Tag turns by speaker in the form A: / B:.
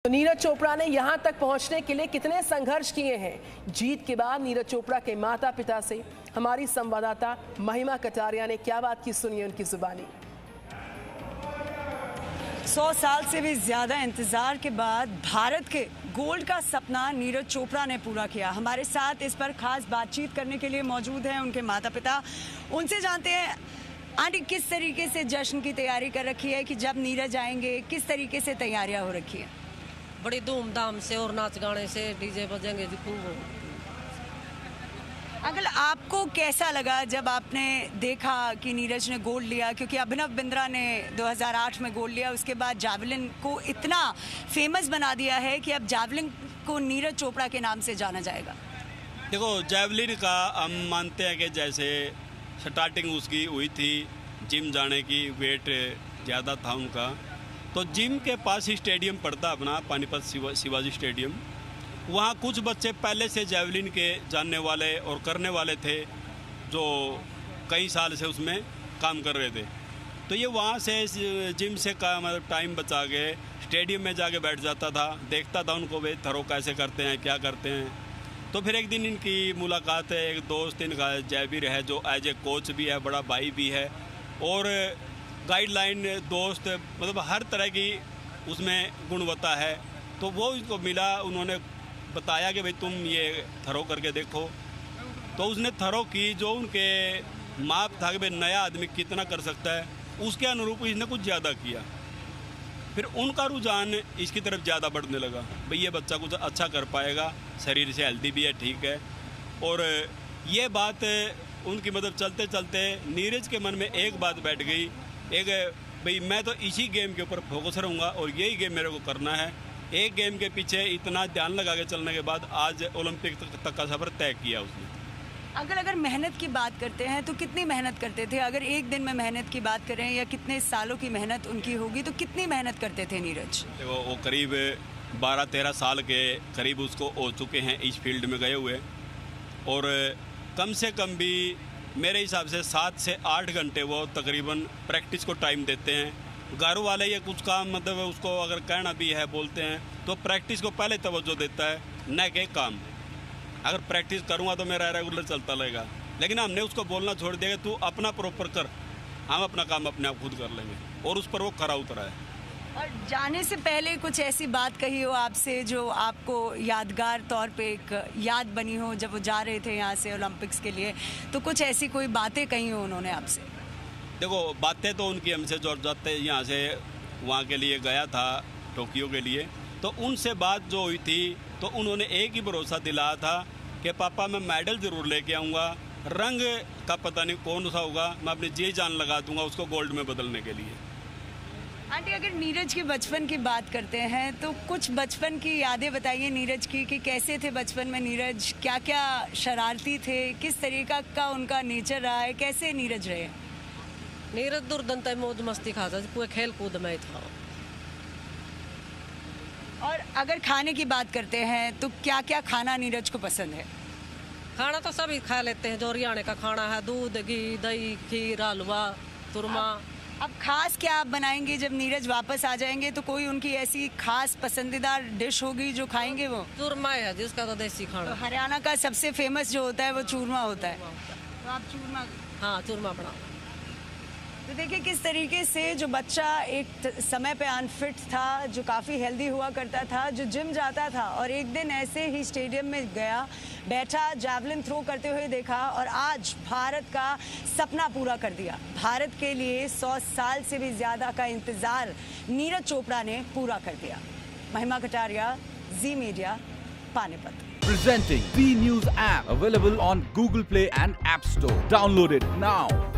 A: तो नीरज चोपड़ा ने यहां तक पहुंचने के लिए कितने संघर्ष किए हैं। जीत के बाद नीरज चोपड़ा के माता पिता से हमारी संवाददाता महिमा कटारिया ने क्या बात की, सुनिए उनकी जुबानी।
B: 100 साल से भी ज्यादा इंतजार के बाद भारत के गोल्ड का सपना नीरज चोपड़ा ने पूरा किया। हमारे साथ इस पर खास बातचीत करने के लिए मौजूद हैं उनके माता पिता। उनसे जानते हैं आंटी किस तरीके से जश्न की तैयारी कर रखी है कि जब नीरज आएंगे, किस तरीके से तैयारियां हो रखी है।
C: बड़ी धूमधाम से और नाच गाने से, डीजे बजेंगे खूब।
B: अंकल, आपको कैसा लगा जब आपने देखा कि नीरज ने गोल्ड लिया? क्योंकि अभिनव बिंद्रा ने 2008 में गोल्ड लिया, उसके बाद जावलिन को इतना फेमस बना दिया है कि अब जावलिन को नीरज चोपड़ा के नाम से जाना जाएगा।
D: देखो, जावलिन का हम मानते हैं कि जैसे स्टार्टिंग उसकी हुई थी जिम जाने की, वेट ज़्यादा था उनका, तो जिम के पास ही स्टेडियम पड़ता अपना पानीपत शिवाजी स्टेडियम। वहाँ कुछ बच्चे पहले से जावलिन के जानने वाले और करने वाले थे, जो कई साल से उसमें काम कर रहे थे। तो ये वहाँ से जिम से का मतलब टाइम बचा के स्टेडियम में जाके बैठ जाता था, देखता था उनको वे थरो कैसे करते हैं, क्या करते हैं। तो फिर एक दिन इनकी मुलाकात है, एक दोस्त इनका जयवीर है जो एज ए कोच भी है, बड़ा भाई भी है और गाइडलाइन दोस्त, मतलब हर तरह की उसमें गुणवत्ता है। तो वो इसको मिला, उन्होंने बताया कि भाई तुम ये थरो करके देखो। तो उसने थरो की, जो उनके माप था कि भाई नया आदमी कितना कर सकता है, उसके अनुरूप इसने कुछ ज़्यादा किया। फिर उनका रुझान इसकी तरफ ज़्यादा बढ़ने लगा, भाई ये बच्चा कुछ अच्छा कर पाएगा, शरीर से हेल्दी भी है, ठीक है। और ये बात उनकी मतलब चलते चलते नीरज के मन में एक बात बैठ गई, एक भाई मैं तो इसी गेम के ऊपर फोकस रहूँगा और यही गेम मेरे को करना है। एक गेम के पीछे इतना ध्यान लगा के चलने के बाद आज ओलंपिक तक का सफर तय किया उसने।
B: अगर मेहनत की बात करते हैं तो कितनी मेहनत करते थे? अगर एक दिन में मेहनत की बात करें या कितने सालों की मेहनत उनकी होगी, तो कितनी मेहनत करते थे नीरज?
D: वो करीब 12-13 साल के करीब उसको हो चुके हैं इस फील्ड में गए हुए, और कम से कम भी मेरे हिसाब से 7 से 8 घंटे वो तकरीबन प्रैक्टिस को टाइम देते हैं। घर वाले ये कुछ काम मतलब उसको अगर कहना भी है, बोलते हैं तो प्रैक्टिस को पहले तवज्जो देता है, न कि काम। अगर प्रैक्टिस करूँगा तो मेरा रेगुलर चलता रहेगा, लेकिन हमने उसको बोलना छोड़ दिया कि तू अपना प्रॉपर कर, हम अपना काम अपने आप खुद कर लेंगे, और उस पर वो खरा उतरा है।
B: और जाने से पहले कुछ ऐसी बात कही हो आपसे जो आपको यादगार तौर पे एक याद बनी हो, जब वो जा रहे थे यहाँ से ओलंपिक्स के लिए, तो कुछ ऐसी कोई बातें कही हो उन्होंने आपसे?
D: देखो, बातें तो उनकी हमसे जोड़ जाते, यहाँ से वहाँ के लिए गया था टोक्यो के लिए, तो उनसे बात जो हुई थी तो उन्होंने एक ही भरोसा दिलाया था कि पापा मैं मेडल ज़रूर लेके आऊँगा, रंग का पता नहीं कौन सा होगा, मैं अपनी जी जान लगा दूँगा उसको गोल्ड में बदलने के लिए।
B: आंटी, अगर नीरज के बचपन की बात करते हैं तो कुछ बचपन की यादें बताइए नीरज की, कि कैसे थे बचपन में नीरज, क्या क्या शरारती थे, किस तरीका का उनका नेचर रहा है, कैसे नीरज रहे?
C: नीरज दुर्दंत मौज मस्ती खाता, कोई खेल कूद में था।
B: और अगर खाने की बात करते हैं तो क्या क्या खाना नीरज को पसंद है?
C: खाना तो सभी खा लेते हैं, जो हरियाणा का खाना है, दूध, घी, दही, खीर, हलवा, तुरमा।
B: अब खास क्या आप बनाएंगे जब नीरज वापस आ जाएंगे? तो कोई उनकी ऐसी खास पसंदीदा डिश होगी जो खाएंगे वो?
C: चूरमा है जिसका तो देसी खाना।
B: तो हरियाणा का सबसे फेमस जो होता है वो चूरमा होता है, तो आप चूरमा?
C: हाँ, चूरमा बना।
B: तो देखिए किस तरीके से जो बच्चा एक समय पे अनफिट था, जो काफ़ी हेल्दी हुआ करता था, जो जिम जाता था, और एक दिन ऐसे ही स्टेडियम में गया, बैठा, जैवलिन थ्रो करते हुए देखा और आज भारत का सपना पूरा कर दिया। भारत के लिए 100 साल से भी ज़्यादा का इंतज़ार नीरज चोपड़ा ने पूरा कर दिया। Mahima Kataria, Zee media, Panipat.
E: Presenting B News app, available on Google Play and App Store. Download it now.